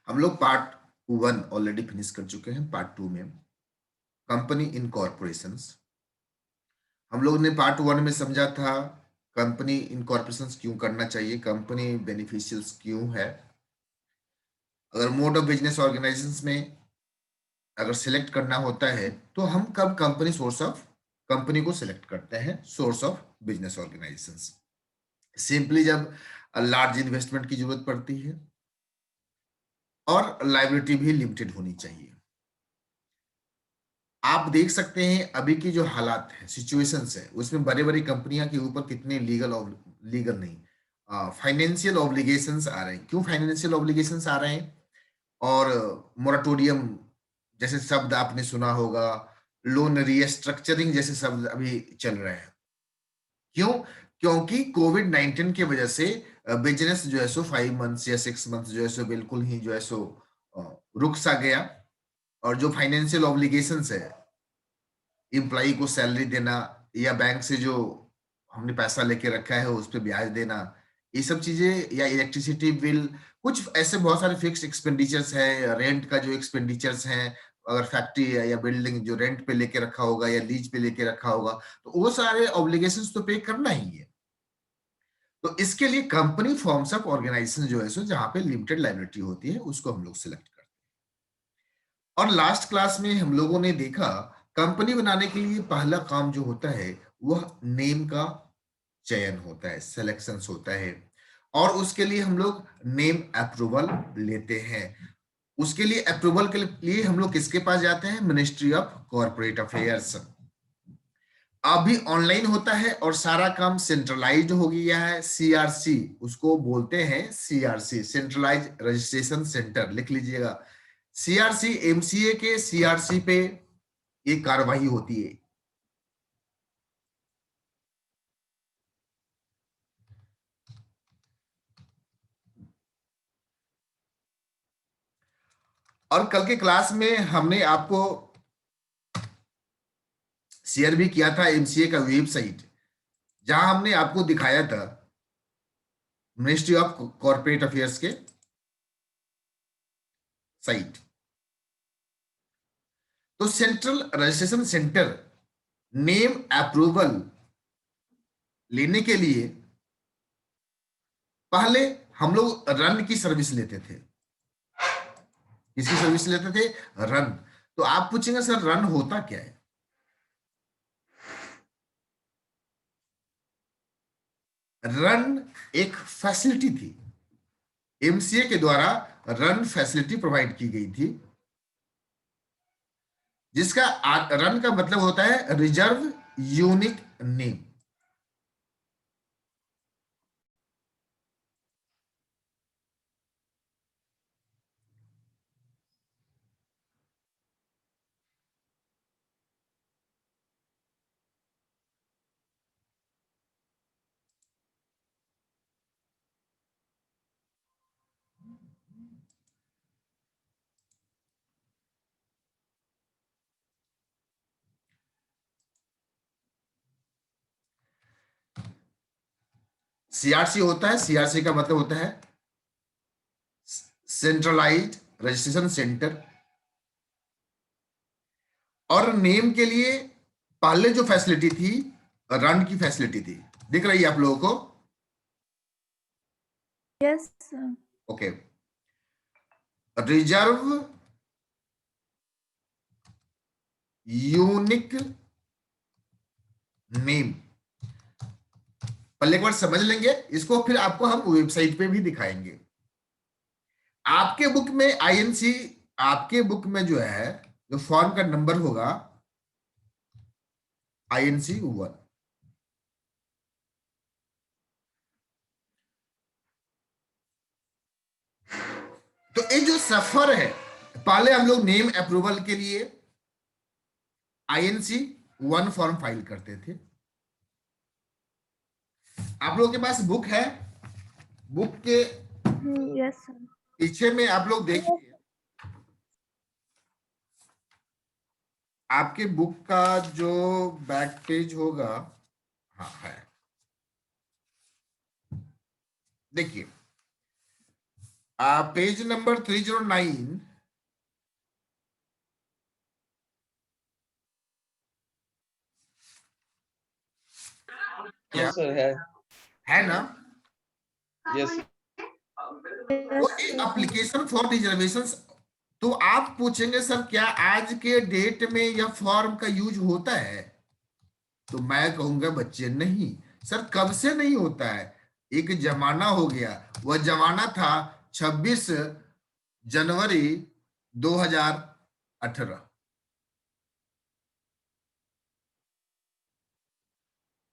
हम लोग part 1 already finish कर चुके हैं। पार्ट 2 में कंपनी इन कॉर्पोरेशंस, हम लोग ने पार्ट 1 में समझा था कंपनी इन कॉर्पोरेशंस क्यों करना चाहिए, कंपनी बेनिफिशियल्स क्यों है, अगर मोड ऑफ बिजनेस ऑर्गेनाइजेशंस में अगर सिलेक्ट करना होता है तो हम कब कंपनी को सिलेक्ट करते हैं source of business organisations. Simply जब लार्ज इन्वेस्टमेंट की जरूरत पड़ती है और लायबिलिटी भी लिमिटेड होनी चाहिए। आप देख सकते हैं अभी की जो हालात है, सिचुएशंस है, उसमें बड़ी बड़ी कंपनियां के ऊपर कितने लीगल नहीं, फाइनेंशियल ऑब्लिगेशंस आ रहे हैं। क्यों फाइनेंशियल ऑब्लिगेशंस आ रहे हैं? और मोराटोरियम जैसे शब्द आपने सुना होगा, लोन रीस्ट्रक्चरिंग जैसे शब्द अभी चल रहे हैं। क्यों? क्योंकि कोविड 19 की वजह से बिजनेस जो है सो 5 मंथ्स या 6 मंथ्स जो है सो बिल्कुल ही जो है सो अ, रुक सा गया। और जो फाइनेंशियल ऑब्लिगेशंस है, एम्प्लॉई को सैलरी देना या बैंक से जो हमने पैसा लेके रखा है उस पे ब्याज देना, ये सब चीजें, या इलेक्ट्रिसिटी बिल, कुछ ऐसे बहुत सारे फिक्स्ड एक्सपेंडिचर्स है, रेंट का जो एक्सपेंडिचर्स है, अगर फैक्ट्री है या बिल्डिंग जो रेंट पे लेके रखा होगा या लीज पे लेके रखा होगा, तो वो सारे ऑब्लिगेशंस तो पे करना ही है। तो इसके लिए कंपनी फॉर्म्स ऑफ ऑर्गेनाइजेशन जो है सो जहां पे लिमिटेड लायबिलिटी होती है उसको हम लोग सिलेक्ट करते हैं। और लास्ट क्लास में हम लोगों ने देखा कंपनी बनाने के लिए पहला काम जो होता है वह नेम का चयन होता है, सिलेक्शंस होता है। और उसके लिए हम लोग नेम अप्रूवल लेते हैं। उसके लिए अप्रूवल के लिए हम लोग किसके पास जाते हैं? Ministry of corporate affairs. अभी ऑनलाइन होता है और सारा काम सेंट्रलाइज्ड हो गया है। सीआरसी उसको बोलते हैं, सीआरसी सेंट्रलाइज रजिस्ट्रेशन सेंटर, लिख लीजिएगा। सीआरसी एमसीए के सीआरसी पे ये कार्रवाई होती है। और कल के क्लास में हमने आपको शेयर भी किया था एमसीए का वेबसाइट, जहां हमने आपको दिखाया था मिनिस्ट्री ऑफ कॉर्पोरेट अफेयर्स के साइट। तो central registration centre name approval लेने के लिए पहले हम लोग रन की सर्विस लेते थे। किसकी सर्विस लेते थे? रन। तो आप पूछेंगे सर रन होता क्या है? रन एक फैसिलिटी थी, एमसीए के द्वारा रन फैसिलिटी प्रोवाइड की गई थी, जिसका रन का मतलब होता है रिजर्व यूनिक नेम। सीआरसी होता है, सीआरसी का मतलब होता है सेंट्रलाइज्ड रजिस्ट्रेशन सेंटर। और नेम के लिए पहले जो फैसिलिटी थी रन की फैसिलिटी थी, दिख रही है आप लोगों को? Yes sir. Okay. Reserve unique name, पहले एक बार समझ लेंगे इसको, फिर आपको हम वेबसाइट पे भी दिखाएंगे। आपके बुक में आईएनसी, आपके बुक में जो है जो फॉर्म का नंबर होगा आईएनसी 1। तो ये जो सफर है, पहले हम लोग नेम अप्रूवल के लिए आईएनसी 1 फॉर्म फाइल करते थे। आप लोगों के पास बुक है? बुक के यस सर। पीछे में आप लोग देखिए, आपके बुक का जो बैक पेज होगा, हाँ है, देखिए पेज नंबर 309। क्या यस सर, है ना? यस तो Yes, ये sir. एप्लीकेशन फॉर रिजर्वेशन, तो आप पूछेंगे सर क्या आज के डेट में यह फॉर्म का यूज होता है? तो मैं कहूंगा बच्चे नहीं। सर कब से नहीं होता है? एक जमाना हो गया, वह जमाना था 26 जनवरी 2018।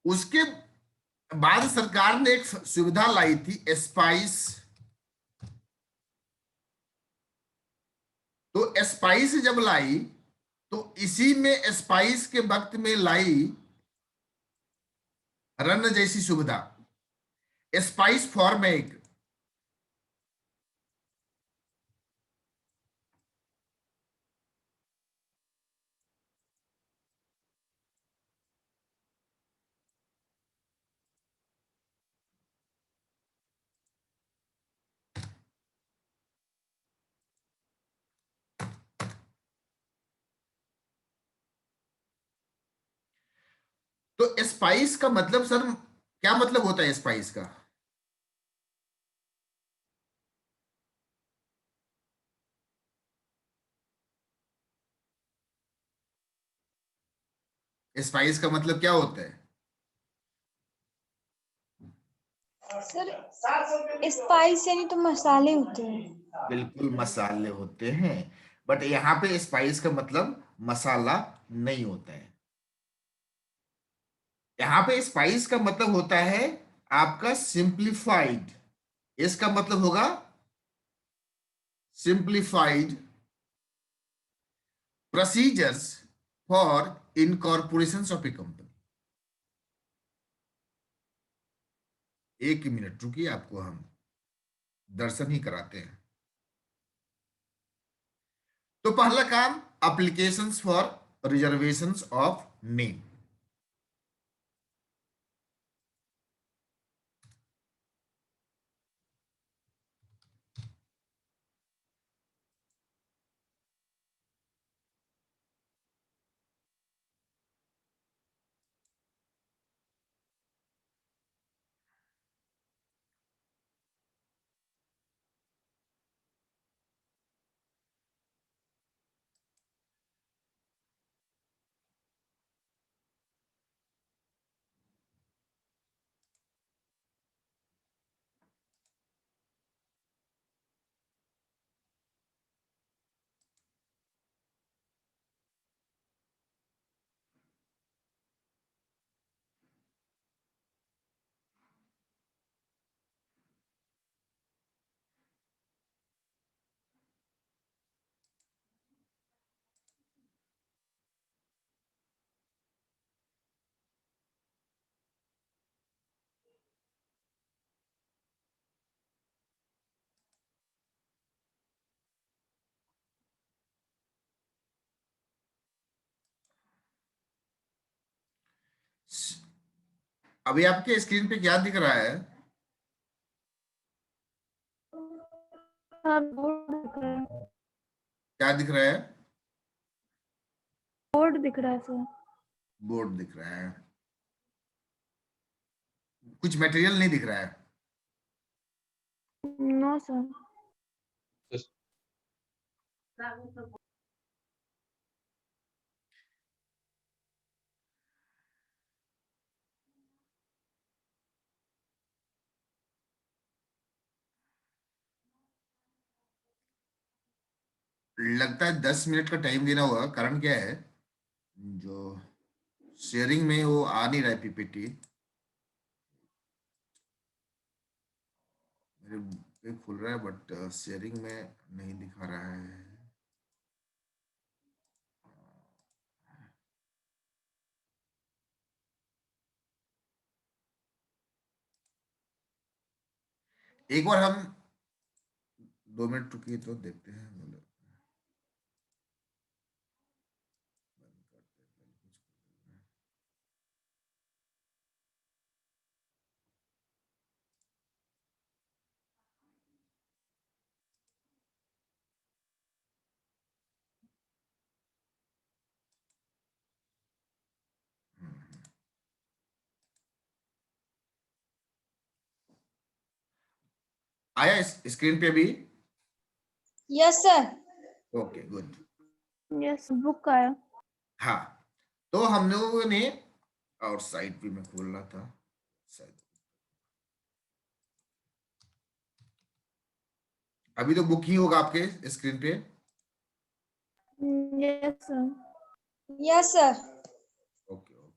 उसके बाद सरकार ने एक सुविधा लाई थी, स्पाइस। तो स्पाइस जब लाई, तो इसी में स्पाइस के वक्त में लाई रन जैसी सुविधा। स्पाइस फॉर्म है एक। तो स्पाइस का मतलब सर क्या मतलब होता है स्पाइस का? स्पाइस का मतलब क्या होता है? सर, स्पाइस यानी तो मसाले होते हैं। बिल्कुल मसाले होते हैं, बट यहाँ पे स्पाइस का मतलब मसाला नहीं होता है। यहाँ पे स्पाइस का मतलब होता है आपका सिंप्लीफाइड। इसका मतलब होगा simplified procedures for incorporation of a company. एक मिनट रुकिए, आपको हम दर्शन ही कराते हैं। तो पहला काम, applications for reservations of name. अभी आपके स्क्रीन पे क्या दिख रहा है? हाँ, बोर्ड दिख रहा है। क्या दिख रहा है? बोर्ड दिख रहा है सर। बोर्ड दिख रहा है। कुछ मटेरियल नहीं दिख रहा है? No sir. लगता है 10 मिनट का टाइम देना होगा। कारण क्या है, जो शेयरिंग में वो आ नहीं रहा है पीपीटी। मेरे पे खुल रहा है बट शेयरिंग में नहीं दिखा रहा है। एक बार हम 2 मिनट रुकिए तो देखते हैं, मतलब बंद करते हैं पहले कुछ। आया स्क्रीन पे भी? Yes sir. Okay good. Yes book आया। हाँ, तो हम लोगों ने, और साइट भी मैं खोल रहा था शायद, अभी तो बुक ही होगा आपके स्क्रीन पे। Yes sir. Yes sir. Okay okay.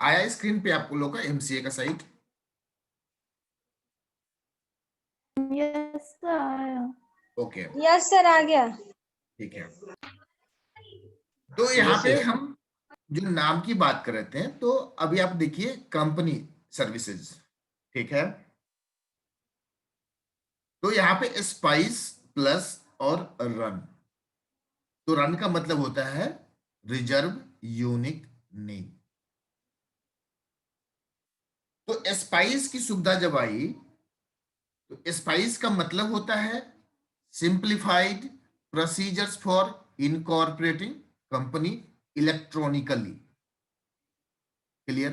आया स्क्रीन पे आप लोग का एमसीए का साइट? यस सर आया। ओके यस सर आ गया। ठीक है। तो यहाँ Yes, पे yes. हम जो नाम की बात कर रहे थे, तो अभी आप देखिए कंपनी सर्विसेज, ठीक है। तो यहाँ पे स्पाइस प्लस और रन, तो रन का मतलब होता है रिजर्व यूनिक नेम। तो स्पाइस की सुविधा जब आई, तो स्पाइस का मतलब होता है simplified procedures for incorporating company electronically. Clear?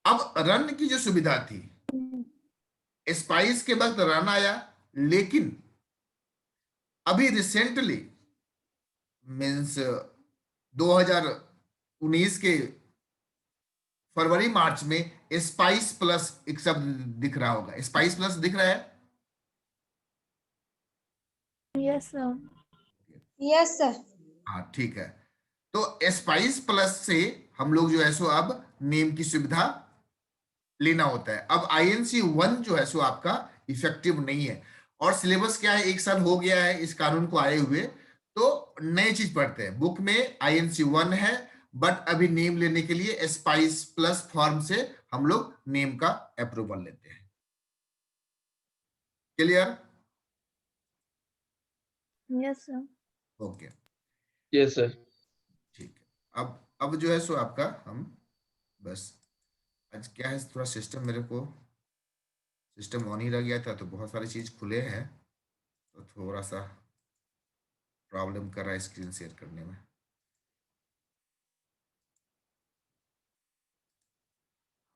अब रन की जो सुविधा थी, स्पाइस के वक्त रन आया, लेकिन अभी रिसेंटली मीन्स 2019 के फरवरी मार्च में स्पाइस प्लस एक शब्द दिख रहा होगा। स्पाइस प्लस दिख रहा है? Yes sir. Yes sir. हाँ ठीक है। तो स्पाइस प्लस से हम लोग जो है सो अब नेम की सुविधा लेना होता है। अब आईएनसी 1 जो है सो आपका इफेक्टिव नहीं है, और सिलेबस क्या है, 1 साल हो गया है इस कानून को आए हुए, तो नई चीज पढ़ते हैं। बुक में आईएनसी 1 है, बट अभी नेम लेने के लिए स्पाइस प्लस फॉर्म से हम लोग नेम का अप्रूवल लेते हैं। Clear? Yes sir. Okay Yes, sir. ठीक है। अब जो है सो आपका हम बस, आज क्या है, थोड़ा सिस्टम मेरे को सिस्टम ऑन ही रह गया था, तो बहुत सारी चीज खुले हैं, तो थोड़ा सा प्रॉब्लम कर रहा है स्क्रीन शेयर करने में।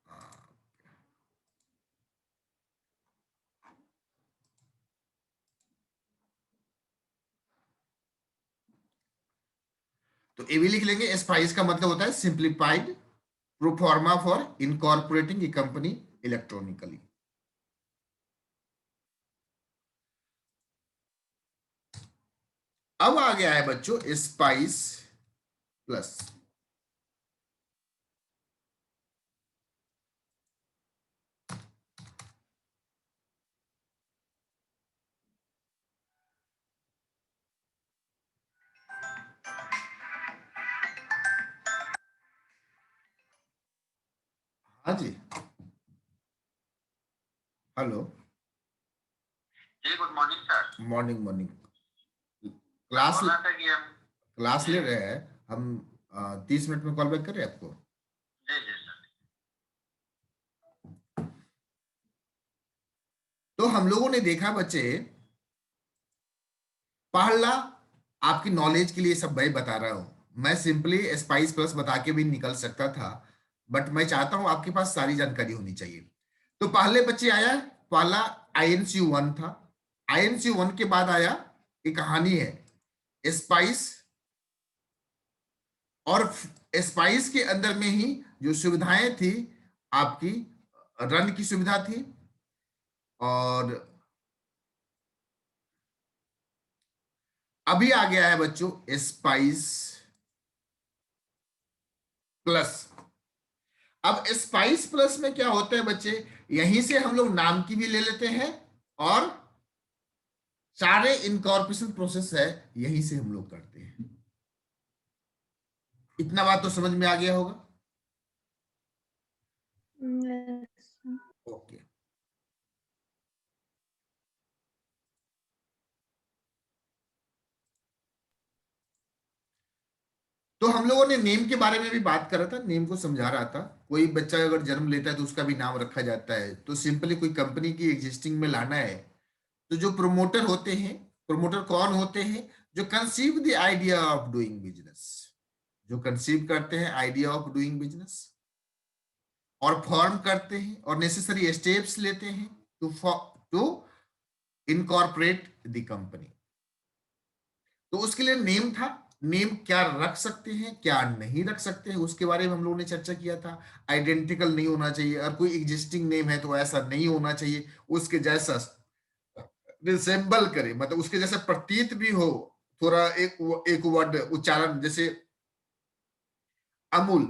हाँ, तो ये भी लिख लेंगे। स्पाइस का मतलब होता है simplified proforma for incorporating a company electronically. अब आ गया है बच्चों स्पाइस प्लस। हाँ जी, हेलो, जी good morning sir. Morning morning. Class बोल रहा था कि हम क्लास ले रहे हैं हम। 30 मिनट में कॉल बैक करें आपको? जी जी सर। तो हम लोगों ने देखा बच्चे, पहला, आपकी नॉलेज के लिए सब भाई बता रहा हूं, मैं सिंपली स्पाइस प्लस बता के भी निकल सकता था, बट मैं चाहता हूं आपके पास सारी जानकारी होनी चाहिए। तो पहले बच्चे आया, पहला INC1 था। INC1 के बाद आया, एक कहानी है स्पाइस, और स्पाइस के अंदर में ही जो सुविधाएं थी आपकी, रन की सुविधा थी, और अभी आ गया है बच्चों स्पाइस प्लस। अब स्पाइस प्लस में क्या होता है बच्चे, यहीं से हम लोग नाम की भी ले लेते हैं, और सारे इनकॉर्पोरेशन प्रोसेस है यहीं से हम लोग करते हैं। इतना बात तो समझ में आ गया होगा? Yes. ओके। तो हम लोगों ने नेम के बारे में भी बात कर रहा था, नेम को समझा रहा था। कोई बच्चा अगर जन्म लेता है तो उसका भी नाम रखा जाता है। तो सिंपली कोई कंपनी की एग्जिस्टिंग में लाना है, तो जो प्रोमोटर होते हैं, प्रोमोटर कौन होते हैं? जो conceive the idea of doing business, जो कंसीव करते हैं आइडिया ऑफ डूइंग बिजनेस, और फॉर्म करते हैं और नेसेसरी स्टेप्स लेते हैं टू इनकॉर्पोरेट द कंपनी। तो उसके लिए नेम था। नेम क्या रख सकते हैं, क्या नहीं रख सकते हैं, उसके बारे में हम लोगों ने चर्चा किया था। आइडेंटिकल नहीं होना चाहिए, और कोई एग्जिस्टिंग नेम है तो ऐसा नहीं होना चाहिए, उसके जैसा रिसेंबल करे, मतलब उसके जैसा प्रतीत भी हो। थोड़ा एक एक वर्ड उच्चारण, जैसे अमूल,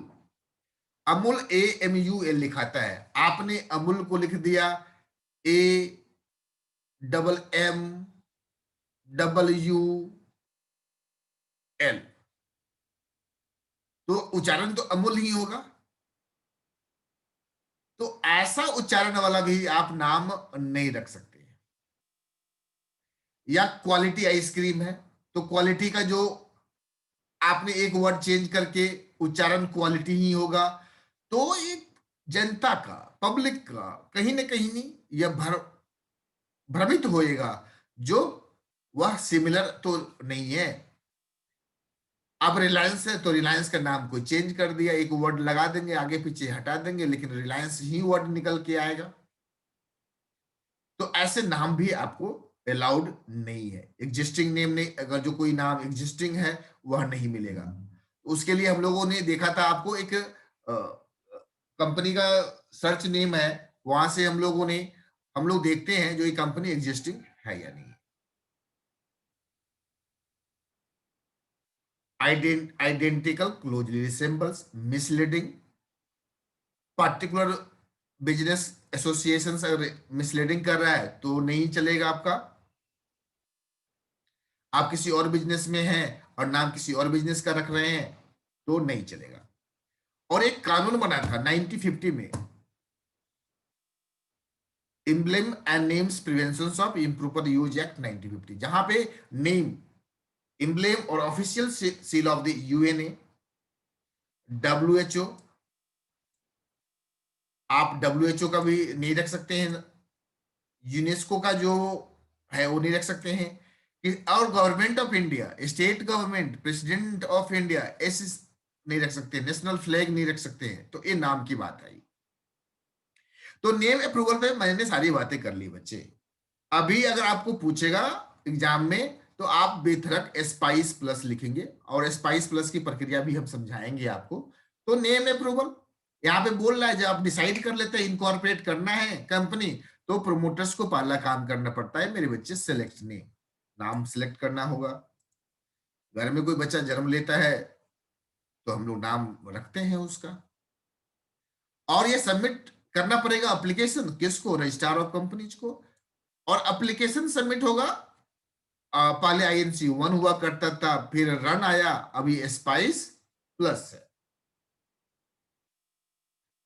अमूल AMUL लिखाता है, आपने अमूल को लिख दिया AMMWL, तो उच्चारण तो अमूल ही होगा। तो ऐसा उच्चारण वाला भी आप नाम नहीं रख सकते। या क्वालिटी आइसक्रीम है, तो क्वालिटी का जो आपने एक वर्ड चेंज करके उच्चारण क्वालिटी ही होगा। तो एक जनता का, पब्लिक का कहीं ना कहीं नहीं, यह भ्रमित होएगा, जो वह सिमिलर तो नहीं है। अब रिलायंस है तो रिलायंस का नाम कोई चेंज कर दिया, एक वर्ड लगा देंगे, आगे पीछे हटा देंगे, लेकिन रिलायंस ही वर्ड निकल के आएगा। तो ऐसे नाम भी आपको अलाउड नहीं है। एग्जिस्टिंग नेम नहीं, अगर जो कोई नाम एग्जिस्टिंग है वह नहीं मिलेगा। उसके लिए हम लोगों ने देखा था, आपको एक कंपनी का सर्च नेम है, वहां से हम लोग देखते हैं जो ये कंपनी एग्जिस्टिंग है या नहीं। Identical, closely resembles, misleading, particular business association अगर मिसलीडिंग कर रहा है तो नहीं चलेगा आपका। आप किसी और बिजनेस में हैं और नाम किसी और बिजनेस का रख रहे हैं तो नहीं चलेगा। और एक कानून बना था 1950 में, emblem and names prevention of improper use act 1950, जहां पे नेम, एम्ब्लेम और official seal of the UNA, WHO, आप WHO का भी नहीं रख सकते हैं, यूनेस्को का जो है वो नहीं रख सकते हैं, और government of India, state government, president of India, ऐसे नहीं रख सकते, नेशनल फ्लैग नहीं रख सकते हैं। तो ये नाम की बात आई। तो नेम अप्रूवल पे मैंने सारी बातें कर ली बच्चे। अभी अगर आपको पूछेगा एग्जाम में तो आप बेधड़क स्पाइस प्लस लिखेंगे, और स्पाइस प्लस की प्रक्रिया भी हम समझाएंगे आपको। तो नेम अप्रूवल यहाँ पे बोल रहा है, जब आप डिसाइड कर लेते हैं इनकॉर्पोरेट करना है कंपनी, तो प्रोमोटर्स को पहला काम करना पड़ता है मेरे बच्चे, सेलेक्ट नेम, नाम सिलेक्ट करना होगा। घर में कोई बच्चा जन्म लेता है तो हम लोग नाम रखते हैं उसका, और ये सबमिट करना पड़ेगा एप्लीकेशन किसको, रजिस्ट्रार ऑफ कंपनीज को। और एप्लीकेशन सबमिट होगा, पहले INC1 हुआ करता था, फिर रन आया, अभी स्पाइस प्लस है,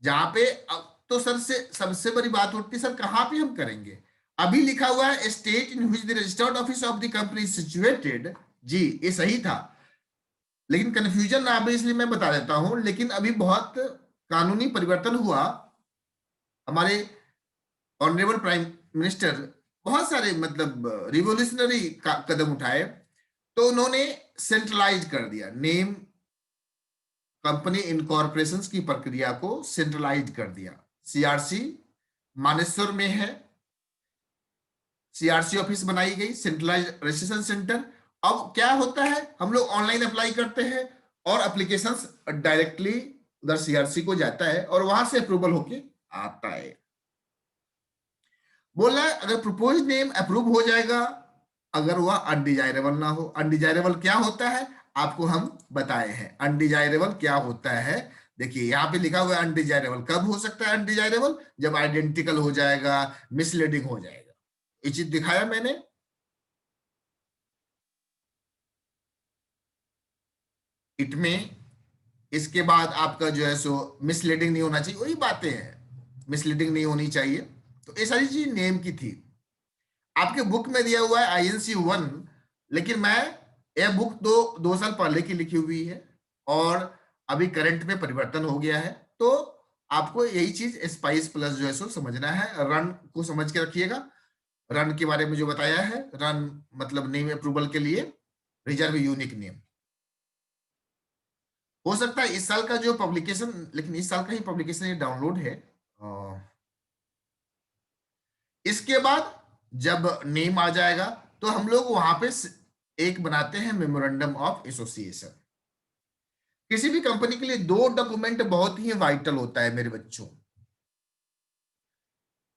जहां पे तो सर से सबसे बड़ी बात उठती है, सर कहाँ पे हम करेंगे? अभी लिखा हुआ है state in which the registered office of the company situated. जी ये सही था, लेकिन कंफ्यूजन ना आए इसलिए मैं बता देता हूं। लेकिन अभी बहुत कानूनी परिवर्तन हुआ, हमारे ऑनरेबल प्राइम मिनिस्टर बहुत सारे मतलब रिवोल्यूशनरी कदम उठाए, तो उन्होंने सेंट्रलाइज कर दिया, नेम कंपनी इनकॉर्पोरेशन की प्रक्रिया को सेंट्रलाइज कर दिया। सीआरसी मानेसर में है, सीआरसी ऑफिस बनाई गई, सेंट्रलाइज रजिस्ट्रेशन सेंटर। अब क्या होता है, हम लोग ऑनलाइन अप्लाई करते हैं और एप्लीकेशंस डायरेक्टली उधर सीआरसी को जाता है और वहां से अप्रूवल होके आता है। बोला अगर प्रपोज नेम अप्रूव हो जाएगा अगर वह अनडिजायरेबल ना हो। अनडिजायरेबल क्या होता है आपको हम बताए हैं। अनडिजायरेबल क्या होता है, देखिए यहाँ पे लिखा हुआ है अनडिजायरेबल कब हो सकता है। अनडिजायरेबल जब आइडेंटिकल हो जाएगा, मिसलीडिंग हो जाएगा। ये चीज दिखाया मैंने। इट में इसके बाद आपका जो है सो मिसलीडिंग नहीं होना चाहिए, वही बातें हैं, मिसलीडिंग नहीं होनी चाहिए। तो ये सारी चीज नेम की थी। आपके बुक में दिया हुआ है आईएनसी 1, लेकिन मैं यह बुक दो साल पहले की लिखी हुई है और अभी करंट में परिवर्तन हो गया है। तो आपको यही चीज स्पाइस प्लस जो है सो समझना है। रन को समझ के रखिएगा। रन के बारे में जो बताया है, रन मतलब नेम अप्रूवल के लिए रिजर्व यूनिक नेम। हो सकता है इस साल का जो पब्लिकेशन, लेकिन इस साल का ही पब्लिकेशन ये डाउनलोड है। इसके बाद जब नेम आ जाएगा तो हम लोग वहां पे एक बनाते हैं मेमोरेंडम ऑफ एसोसिएशन। किसी भी कंपनी के लिए दो डॉक्यूमेंट बहुत ही वाइटल होता है मेरे बच्चों,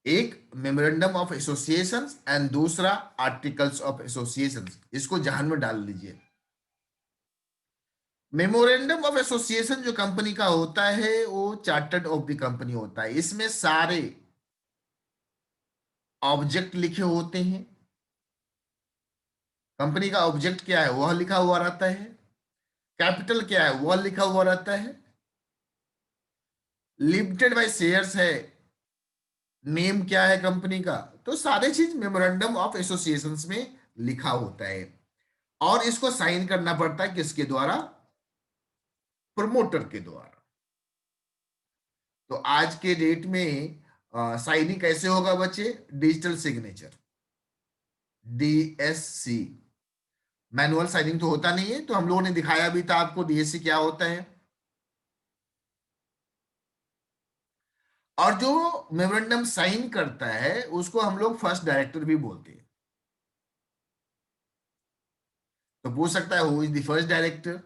एक मेमोरेंडम ऑफ एसोसिएशन एंड दूसरा आर्टिकल्स ऑफ एसोसिएशन। इसको जहन में डाल लीजिए। मेमोरेंडम ऑफ एसोसिएशन जो कंपनी का होता है वो चार्टर्ड ऑफ द कंपनी होता है। इसमें सारे ऑब्जेक्ट लिखे होते हैं। कंपनी का ऑब्जेक्ट क्या है वह लिखा हुआ रहता है, कैपिटल क्या है वह लिखा हुआ रहता है, लिमिटेड बाय शेयर्स है, नेम क्या है कंपनी का, तो सारे चीज मेमोरेंडम ऑफ एसोसिएशन में लिखा होता है। और इसको साइन करना पड़ता है किसके द्वारा? प्रमोटर के द्वारा। तो आज के डेट में साइनिंग कैसे होगा बच्चे? Digital signature, DSC. Manual signing तो होता नहीं है, तो हम लोगों ने दिखाया भी था आपको डीएससी क्या होता है। और जो मेमोरेंडम साइन करता है उसको हम लोग फर्स्ट डायरेक्टर भी बोलते हैं। तो पूछ सकता है who is the first director?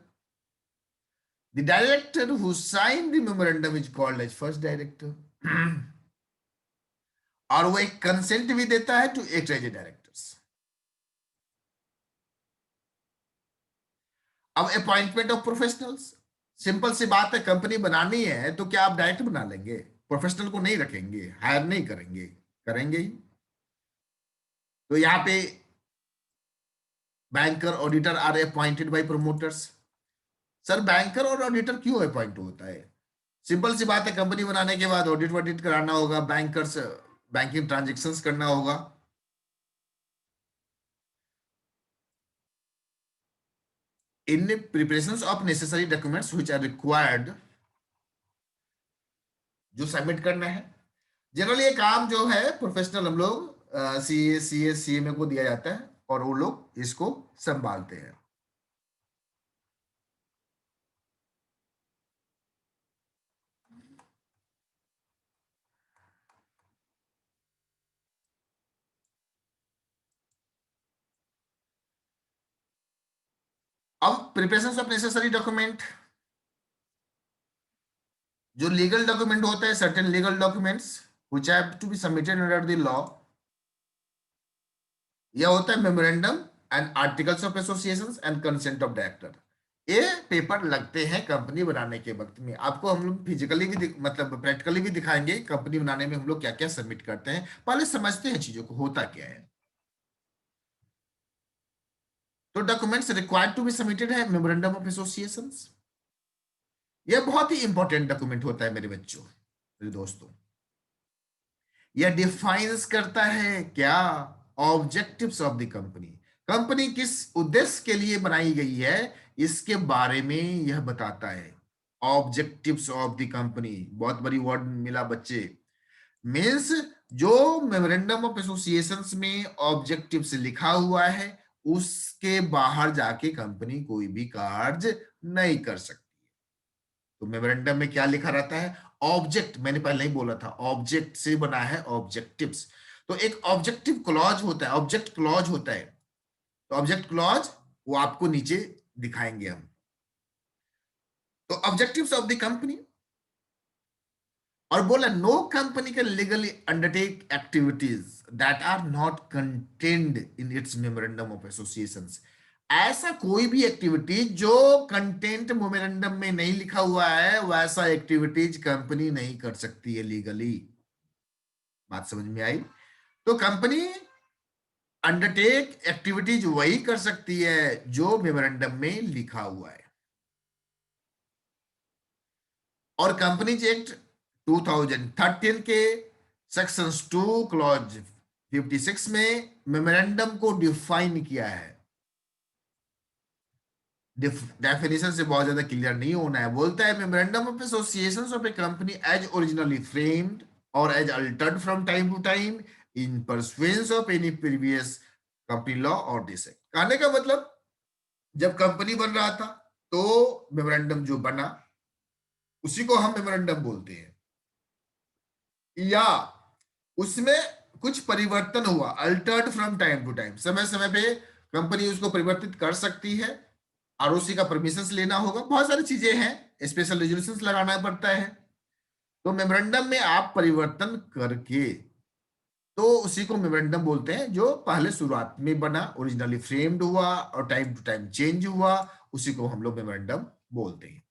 The director who sign the memorandum is called as first director. और वो एक कंसेंट भी देता है to act as a directors. अब अपॉइंटमेंट ऑफ प्रोफेशनल्स, सिंपल सी बात है, कंपनी बनानी है तो क्या आप डायरेक्ट बना लेंगे? प्रोफेशनल को नहीं रखेंगे, हायर नहीं करेंगे, करेंगे ही। तो यहाँ पे banker auditor are appointed by promoters. Sir banker और ऑडिटर क्यों अपॉइंट होता है? सिंपल सी बात है, कंपनी बनाने के बाद ऑडिट कराना होगा, बैंकर्स बैंकिंग ट्रांजेक्शन्स करना होगा। In preparation of necessary documents which are required, जो सबमिट करना है। जनरली ये काम जो है प्रोफेशनल हम लोग सीए सीएस सीएमए को दिया जाता है और वो लोग इसको संभालते हैं। अब प्रिपरेशन ऑफ नेसेसरी डॉक्यूमेंट, जो लीगल डॉक्यूमेंट होता है, certain legal documents which have to be submitted under the law. यह होता है memorandum and articles of association and consent of director. ये पेपर लगते हैं कंपनी बनाने के वक्त में। आपको हम लोग फिजिकली भी मतलब प्रैक्टिकली भी दिखाएंगे कंपनी बनाने में हम लोग क्या क्या सबमिट करते हैं। पहले समझते हैं चीजों को होता क्या है। तो documents required to be submitted है मेमोरेंडम ऑफ एसोसिएशन। यह बहुत ही इंपॉर्टेंट डॉक्यूमेंट होता है मेरे बच्चों, मेरे दोस्तों। यह डिफाइंस करता है क्या, objectives of the company, company किस उद्देश्य के लिए बनाई गई है इसके बारे में यह बताता है। ऑब्जेक्टिव्स ऑफ द कंपनी, बहुत बड़ी वर्ड मिला बच्चे, मीन्स जो मेमोरेंडम ऑफ एसोसिएशंस में ऑब्जेक्टिव्स लिखा हुआ है उसके बाहर जाके कंपनी कोई भी कार्य नहीं कर सकती। तो मेमोरेंडम में क्या लिखा रहता है, ऑब्जेक्ट, मैंने पहले ही बोला था ऑब्जेक्ट से बना है ऑब्जेक्टिव्स। तो एक ऑब्जेक्टिव क्लॉज होता है, ऑब्जेक्ट क्लॉज होता है। तो ऑब्जेक्ट क्लॉज वो आपको नीचे दिखाएंगे हम। तो ऑब्जेक्टिव्स ऑफ द कंपनी, और बोला no company can legally undertake activities that are not contained in its memorandum of associations. ऐसा कोई भी एक्टिविटीज जो कंटेंट मेमोरेंडम में नहीं लिखा हुआ है वैसा एक्टिविटीज कंपनी नहीं कर सकती है लीगली। बात समझ में आई? तो कंपनी अंडरटेक एक्टिविटीज वही कर सकती है जो मेमोरेंडम में लिखा हुआ है। और कंपनीज एक्ट 2013 के सेक्शन 2 क्लॉज 56 में मेमोरेंडम को डिफाइन किया है। डेफिनेशन से बहुत ज्यादा क्लियर नहीं होना है। बोलता है memorandum of associations of a company as originally framed और as altered from time to time in pursuance of any previous company law और दिस एक्ट। कहने का मतलब जब कंपनी बन रहा था तो मेमोरेंडम जो बना उसी को हम मेमोरेंडम बोलते हैं, या उसमें कुछ परिवर्तन हुआ, altered from time to time, समय समय पे कंपनी उसको परिवर्तित कर सकती है, आरओसी का परमिशन लेना होगा, बहुत सारी चीजें हैं, स्पेशल रेजोल्यूशंस लगाना पड़ता है। तो मेमोरेंडम में आप परिवर्तन करके तो उसी को मेमोरेंडम बोलते हैं, जो पहले शुरुआत में बना, ओरिजिनली फ्रेम्ड हुआ और टाइम टू टाइम चेंज हुआ, उसी को हम लोग मेमोरेंडम बोलते हैं।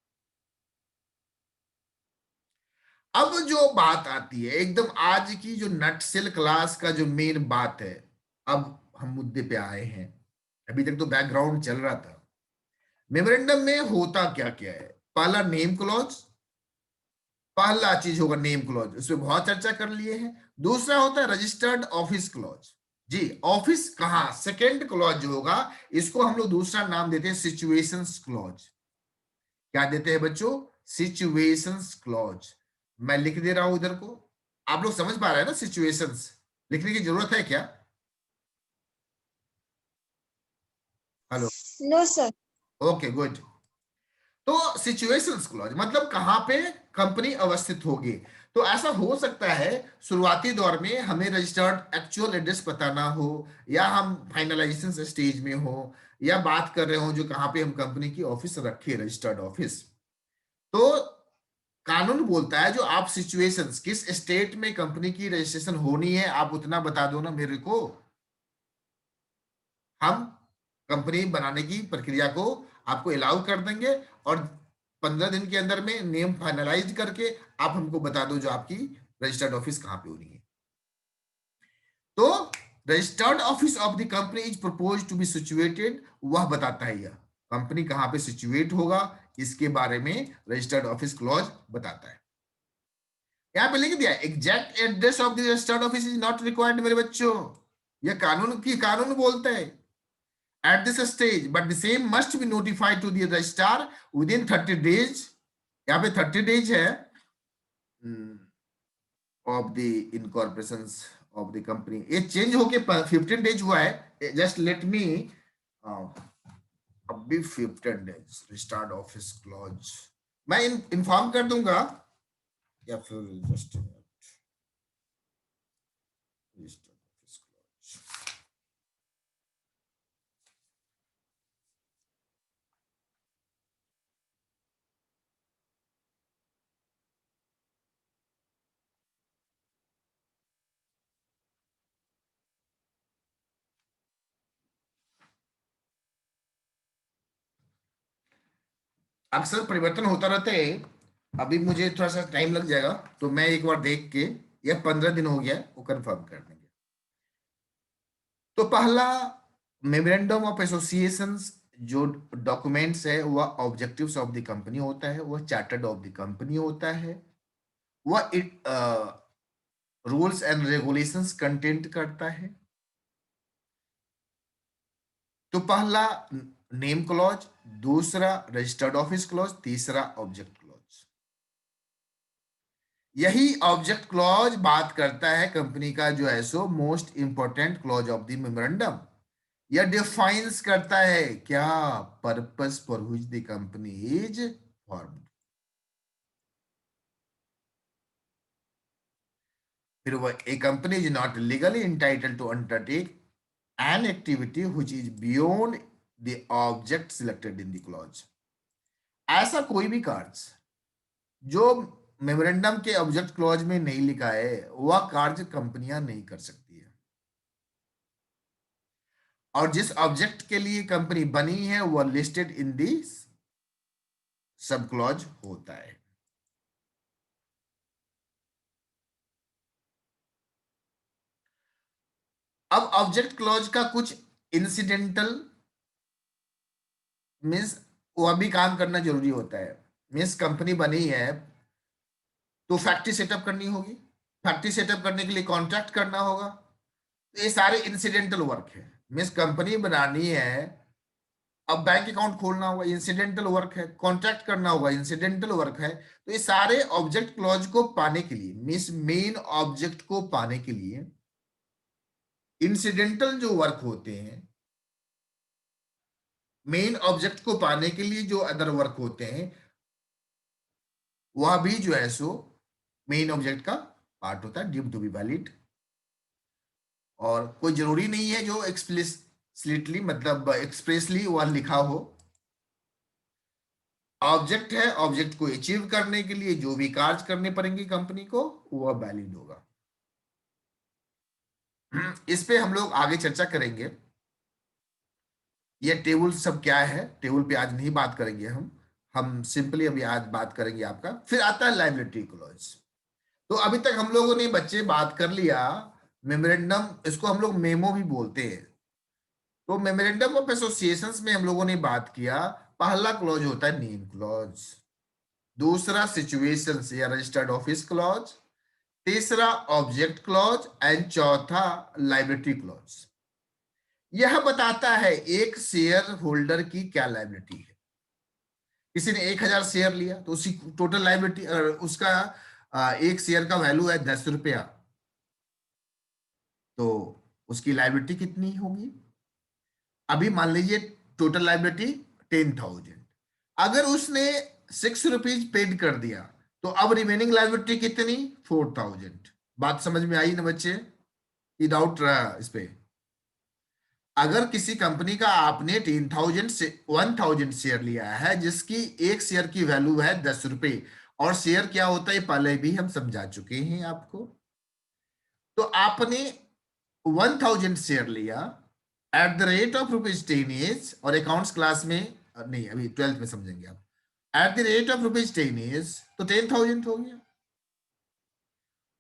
अब जो बात आती है एकदम आज की जो नटसेल क्लास का जो मेन बात है, अब हम मुद्दे पे आए हैं। अभी तक तो बैकग्राउंड चल रहा था। मेमोरेंडम में होता क्या क्या है? पहला नेम क्लॉज, पहला चीज होगा नेम क्लॉज, उसमें बहुत चर्चा कर लिए हैं। दूसरा होता है रजिस्टर्ड ऑफिस क्लॉज। जी, ऑफिस कहाँ, सेकेंड क्लॉज जो होगा इसको हम लोग दूसरा नाम देते हैं सिचुएशंस क्लॉज। क्या देते हैं बच्चों? Situations clause. मैं लिख दे रहा हूं इधर को, आप लोग समझ पा रहे हैं ना? सिचुएशंस लिखने की जरूरत है क्या? Hello, no sir. Okay good. तो सिचुएशंस क्लॉज मतलब कहां पे कंपनी अवस्थित होगी। तो ऐसा हो सकता है शुरुआती दौर में हमें रजिस्टर्ड एक्चुअल एड्रेस पता ना हो, या हम फाइनलाइजेशन स्टेज में हो, या बात कर रहे हो जो कहां पे हम कंपनी की ऑफिस रखे, रजिस्टर्ड ऑफिस। तो कानून बोलता है जो आप सिचुएशंस, किस स्टेट में कंपनी की रजिस्ट्रेशन होनी है आप उतना बता दो ना मेरे को, हम कंपनी बनाने की प्रक्रिया को आपको अलाउ कर देंगे, और 15 दिन के अंदर में नेम फाइनलाइज करके आप हमको बता दो जो आपकी रजिस्टर्ड ऑफिस कहां पे होनी है। तो registered office of the company is propose to be situated, वह बताता है यह कंपनी कहां पे सिचुएट होगा, इसके बारे में रजिस्टर्ड ऑफिस क्लॉज बताता है। यहां पे लिख दिया exact address of the registered office is not required मेरे बच्चों, यह कानून बोलता है at this stage, but the same must be notified to the registrar within 30 days. यहाँ पे 30 days है of the incorporations of the company. ये चेंज होके 15 days हुआ है। Just let me अभी 15 days restart office clause मैं इन्फॉर्म कर दूंगा, या फिर just restart office clause। अक्सर परिवर्तन होता रहता है, अभी मुझे थोड़ा सा टाइम लग जाएगा, तो मैं एक बार देख के, यह 15 दिन हो गया वो कंफर्म कर देंगे। तो पहला मेमोरेंडम ऑफ एसोसिएशंस जो डॉक्यूमेंट्स है वह ऑब्जेक्टिव्स ऑफ द कंपनी होता है, वह चार्टर्ड ऑफ द कंपनी होता है, वह रूल्स एंड रेगुलेशंस कंटेंट करता है। तो पहला नेम क्लॉज, दूसरा रजिस्टर्ड ऑफिस क्लॉज, तीसरा ऑब्जेक्ट क्लॉज। यही ऑब्जेक्ट क्लॉज बात करता है कंपनी का जो है सो most important clause of the memorandum. यह डिफाइंस करता है क्या, purpose for which the company is formed. फिर वह a company is not legally entitled to undertake an activity which is beyond the object selected in the clause. ऐसा कोई भी कार्य जो मेमोरेंडम के ऑब्जेक्ट क्लॉज में नहीं लिखा है वह कार्य कंपनियां नहीं कर सकती है, और जिस ऑब्जेक्ट के लिए कंपनी बनी है वह listed in the sub clause होता है। अब ऑब्जेक्ट क्लॉज का कुछ इंसिडेंटल मीन्स वह भी काम करना जरूरी होता है। मीन्स कंपनी बनी है तो फैक्ट्री सेटअप करनी होगी, फैक्ट्री सेटअप करने के लिए कॉन्ट्रैक्ट करना होगा, तो ये सारे इंसिडेंटल वर्क है। मीन्स कंपनी बनानी है, अब बैंक अकाउंट खोलना होगा, इंसिडेंटल वर्क है, कॉन्ट्रैक्ट करना होगा, इंसिडेंटल वर्क है। तो ये सारे ऑब्जेक्ट क्लॉज को पाने के लिए, मीन्स मेन ऑब्जेक्ट को पाने के लिए इंसिडेंटल जो वर्क होते हैं, मेन ऑब्जेक्ट को पाने के लिए जो अदर वर्क होते हैं, वह भी जो है सो मेन ऑब्जेक्ट का पार्ट होता है, डीम्ड टू बी वैलिड। और कोई जरूरी नहीं है जो एक्सप्लिसिटली मतलब एक्सप्रेसली वह लिखा हो। ऑब्जेक्ट है, ऑब्जेक्ट को अचीव करने के लिए जो भी कार्य करने पड़ेंगे कंपनी को वह वैलिड होगा। इस पे हम लोग आगे चर्चा करेंगे। ये टेबल सब क्या है, टेबल पे आज नहीं बात करेंगे हम सिंपली अभी आज बात करेंगे आपका। फिर आता है लायबिलिटी क्लॉज। तो अभी तक हम लोगों ने बच्चे बात कर लिया मेमोरेंडम, इसको हम लोग मेमो भी बोलते हैं। तो मेमोरेंडम ऑफ एसोसिएशंस में हम लोगों ने बात किया, पहला क्लॉज होता है नेम क्लॉज, दूसरा सिचुएशंस या रजिस्टर्ड ऑफिस क्लॉज, तीसरा ऑब्जेक्ट क्लॉज एंड चौथा लायबिलिटी क्लॉज। यह बताता है एक शेयर होल्डर की क्या लायबिलिटी है। किसी ने 1000 शेयर लिया तो उसकी टोटल लायबिलिटी, उसका एक शेयर का वैल्यू है 10 रुपया, तो उसकी लायबिलिटी कितनी होगी। अभी मान लीजिए टोटल लायबिलिटी 10,000, अगर उसने 6 रुपीज पेड कर दिया तो अब रिमेनिंग लायबिलिटी कितनी, 4,000। बात समझ में आई ना बच्चे, ये डाउट रहा इस पे। अगर किसी कंपनी का आपने 10,000 से 1,000 शेयर लिया है जिसकी एक शेयर की वैल्यू है 10 रुपए, और शेयर क्या होता है पहले भी हम समझा चुके हैं आपको। तो आपने 1,000 शेयर लिया at the rate of ₹10 each, और अकाउंट्स क्लास में नहीं, अभी 12th में समझेंगे आप। At the rate of ₹10 each तो 10,000 हो गया,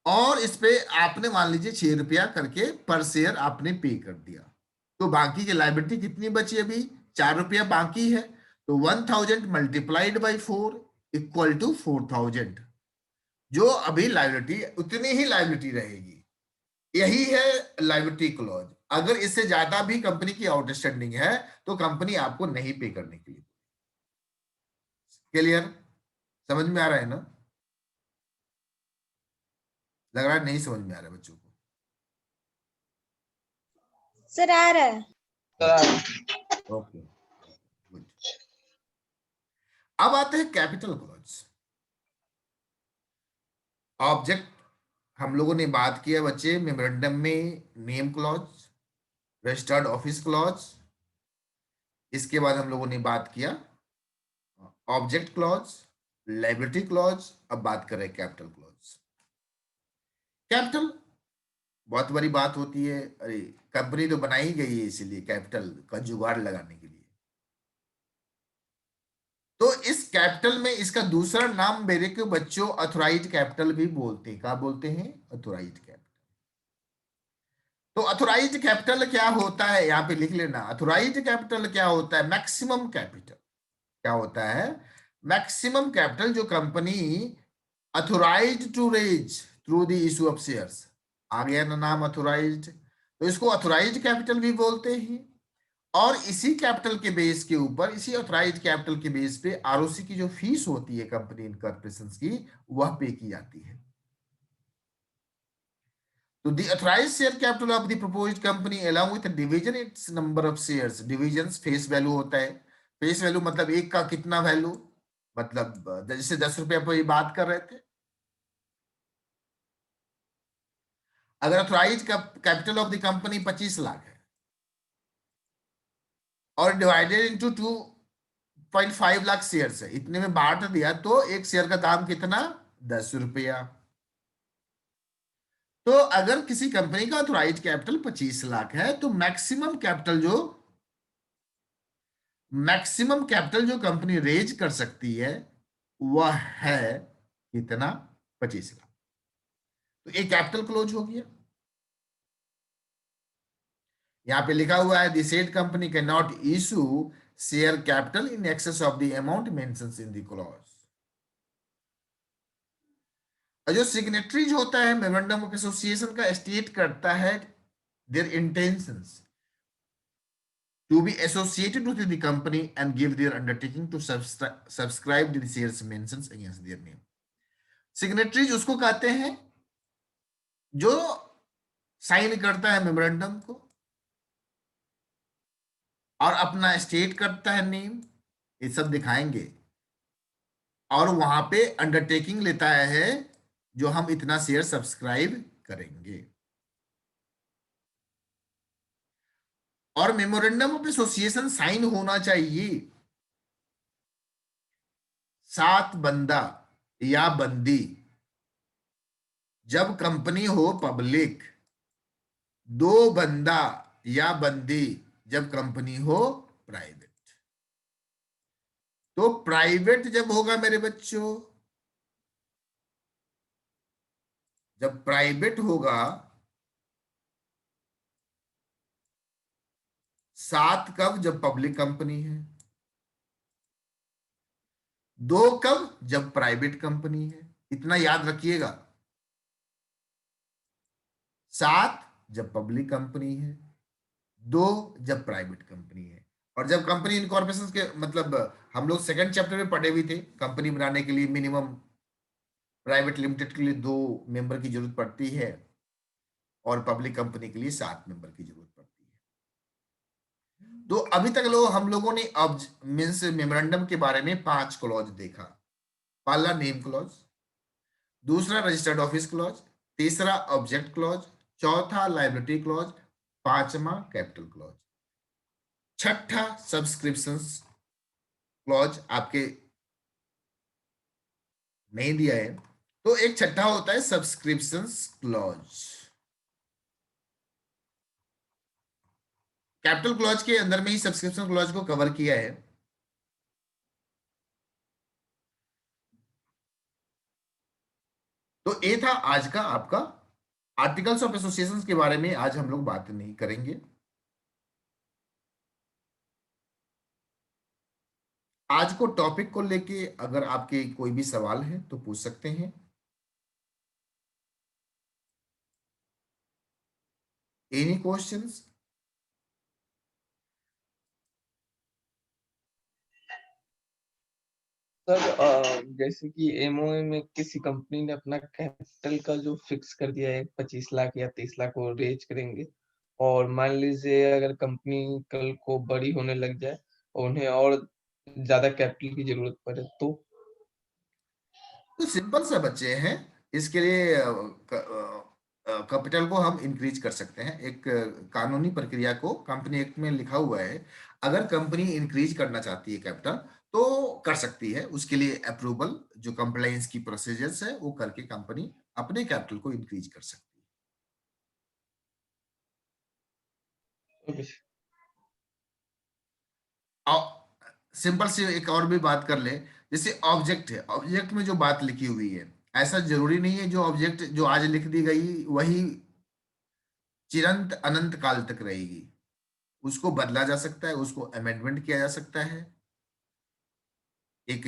और इस पे आपने मान लीजिए 6 रुपया करके पर शेयर आपने पे कर दिया, तो बाकी की लायबिलिटी कितनी बची, अभी 4 रुपया बाकी है। तो 1,000 मल्टीप्लाइड बाई 4 इक्वल टू 4,000, जो अभी लायबिलिटी उतनी ही लायबिलिटी रहेगी। यही है लायबिलिटी क्लॉज। अगर इससे ज्यादा भी कंपनी की आउटस्टैंडिंग है तो कंपनी आपको नहीं पे करने के लिए। क्लियर, समझ में आ रहा है ना? लग रहा है नहीं समझ में आ रहा है बच्चों को। सर आ रहा है। Okay good. अब आते हैं कैपिटल क्लॉज। ऑब्जेक्ट हम लोगों ने बात किया बच्चे मेमोरेंडम में name clause, registered office clause, इसके बाद हम लोगों ने बात किया ऑब्जेक्ट क्लॉज, लायबिलिटी क्लॉज। अब बात करें कैपिटल क्लॉज। कैपिटल बहुत बड़ी बात होती है, अरे कंपनी तो बनाई गई है इसीलिए कैपिटल का जुगाड़ लगाने के लिए। तो इस कैपिटल में इसका दूसरा नाम मेरे को बच्चों अथोराइज्ड कैपिटल भी बोलते हैं। क्या बोलते हैं? Authorised capital. तो अथोराइज्ड कैपिटल क्या होता है, यहां पे लिख लेना। अथोराइज्ड कैपिटल क्या होता है? Maximum capital. क्या होता है? मैक्सिमम कैपिटल जो company authorized to raise through the issue of shares, आ गया ना नाम अथोराइज्ड, तो इसको अथोराइज्ड कैपिटल भी बोलते हैं। और इसी कैपिटल के बेस के ऊपर, इसी ऑथराइज्ड कैपिटल के बेस पे आरओसी की जो फीस होती है कंपनी इन कॉर्पोरेशंस की, वह पे की जाती है। तो the authorised share capital of the proposed company along with division it's number of shares, divisions face value होता है। फेस वैल्यू मतलब एक का कितना वैल्यू, मतलब जैसे 10 रुपए पर बात कर रहे थे, अगर authorise capital of the company 25 lakh है और डिवाइडेड इनटू 2.5 लाख शेयर्स है, इतने में बांट दिया, तो एक शेयर का दाम कितना, 10 रुपया। तो अगर किसी कंपनी का ऑथराइज कैपिटल 25 लाख है, तो मैक्सिमम कैपिटल जो कंपनी रेज कर सकती है वह है कितना, 25 लाख। तो एक कैपिटल क्लोज हो गया। यहां पे लिखा हुआ है the said company can not issue share capital in excess of the amount mentioned in the clause. और जो सिग्नेटरीज होता है मेमोरेंडम ऑफ एसोसिएशन का, स्टेट करता है their intentions to be associated with the company and give their undertaking to subscribe the shares mentions against their name। Signatories उसको कहते हैं जो साइन करता है मेमोरेंडम को और अपना स्टेट करता है नेम, ये सब दिखाएंगे, और वहां पे अंडरटेकिंग लेता है जो हम इतना शेयर सब्सक्राइब करेंगे। और मेमोरेंडम ऑफ एसोसिएशन साइन होना चाहिए 7 बंदा या बंदी, जब कंपनी हो पब्लिक, 2 बंदा या बंदी जब कंपनी हो प्राइवेट। तो प्राइवेट जब होगा मेरे बच्चों, जब प्राइवेट होगा 7 कब, जब पब्लिक कंपनी है, 2 कब, जब प्राइवेट कंपनी है। इतना याद रखिएगा, 7 जब पब्लिक कंपनी है, 2 जब प्राइवेट कंपनी है। और जब कंपनी इनकॉर्पोरेशन के, मतलब हम लोग सेकंड चैप्टर में पढ़े हुए थे, कंपनी बनाने के लिए मिनिमम प्राइवेट लिमिटेड के लिए 2 मेंबर की जरूरत पड़ती है और पब्लिक कंपनी के लिए 7 मेंबर की जरूरत पड़ती है। तो अभी तक हम लोगों ने अब मीन्स मेमोरेंडम के बारे में 5 क्लॉज देखा। पहला नेम क्लॉज, दूसरा रजिस्टर्ड ऑफिस क्लॉज, तीसरा ऑब्जेक्ट क्लॉज, चौथा लायबिलिटी क्लॉज, पांचवा कैपिटल क्लॉज, छठा सब्सक्रिप्शन क्लॉज आपके नहीं दिया है, तो एक छठा होता है सब्सक्रिप्शन क्लॉज। कैपिटल क्लॉज के अंदर में ही सब्सक्रिप्शन क्लॉज को कवर किया है। तो ये था आज का आपका आर्टिकल्स ऑफ एसोसिएशन के बारे में। आज हम लोग बात नहीं करेंगे। आज को टॉपिक को लेके अगर आपके कोई भी सवाल है तो पूछ सकते हैं। Any questions? सर जैसे कि एमओए में किसी कंपनी ने अपना कैपिटल का जो फिक्स कर दिया है 25 लाख या 30 लाख वो रेज करेंगे, और मान लीजिए अगर कंपनी कल को बड़ी होने लग जाए और उन्हें और ज्यादा कैपिटल की जरूरत पड़े तो तो सिंपल सा बच्चे हैं, इसके लिए कैपिटल को हम इंक्रीज कर सकते हैं। एक कानूनी प्रक्रिया को कंपनी एक्ट में लिखा हुआ है, अगर कंपनी इंक्रीज करना चाहती है कैपिटल तो कर सकती है। उसके लिए अप्रूवल जो कंप्लायंस की प्रोसीजर्स है वो करके कंपनी अपने कैपिटल को इंक्रीज कर सकती ओके। है। सिंपल सी एक और भी बात कर ले, जैसे ऑब्जेक्ट है, ऑब्जेक्ट में जो बात लिखी हुई है, ऐसा जरूरी नहीं है जो ऑब्जेक्ट जो आज लिख दी गई वही चिरंत अनंत काल तक रहेगी। उसको बदला जा सकता है, उसको अमेंडमेंट किया जा सकता है, एक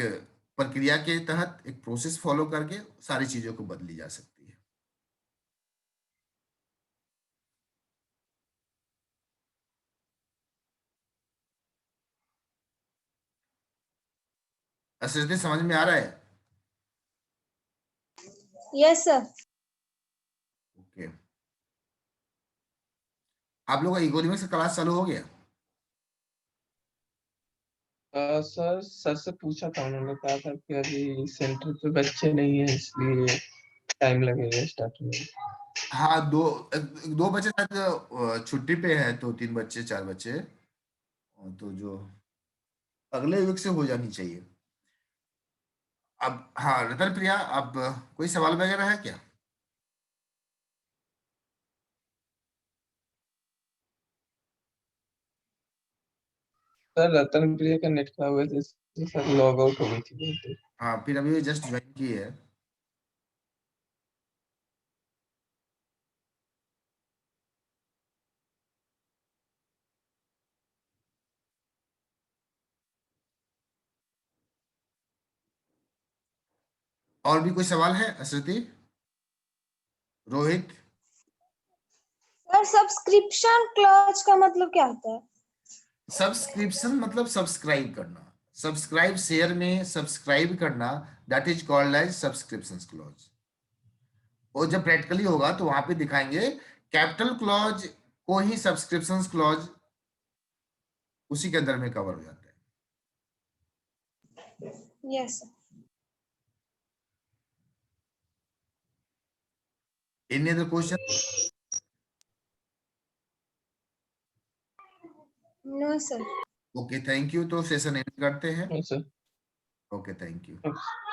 प्रक्रिया के तहत एक प्रोसेस फॉलो करके सारी चीजों को बदली जा सकती है। असरती समझ में आ रहा है? Yes sir. ओके, आप लोगों का इकोनॉमिक्स का क्लास चालू हो गया? सर से पूछा था, उन्होंने कहा था कि अभी सेंटर पे बच्चे नहीं है इसलिए टाइम लगेगा स्टार्ट में। हाँ, दो बच्चे शायद छुट्टी पे है, तो 3 बच्चे 4 बच्चे, तो जो अगले वीक से हो जानी चाहिए। अब हाँ रतन प्रिया, अब कोई सवाल वगैरह है क्या? सर रतन प्रिया का नेट खराब हुआ था, सर लॉग आउट हो गई थी बहुत देर। हाँ, फिर अभी जस्ट ज्वाइन की है। और भी कोई सवाल है असरती, रोहित? सर सब्सक्रिप्शन क्लॉज का मतलब क्या होता है? सब्सक्रिप्शन मतलब सब्सक्राइब करना, सब्सक्राइब शेयर में सब्सक्राइब करना, that is called as subscription clause. और जब प्रैक्टिकली होगा तो वहां पे दिखाएंगे कैपिटल क्लॉज को ही सब्सक्रिप्शन क्लॉज उसी के अंदर में कवर हो जाता है। Yes sir. Any other question? No sir. Okay, thank you. तो सेशन एंड करते हैं। हाँ, सर। Okay, thank you. हाँ।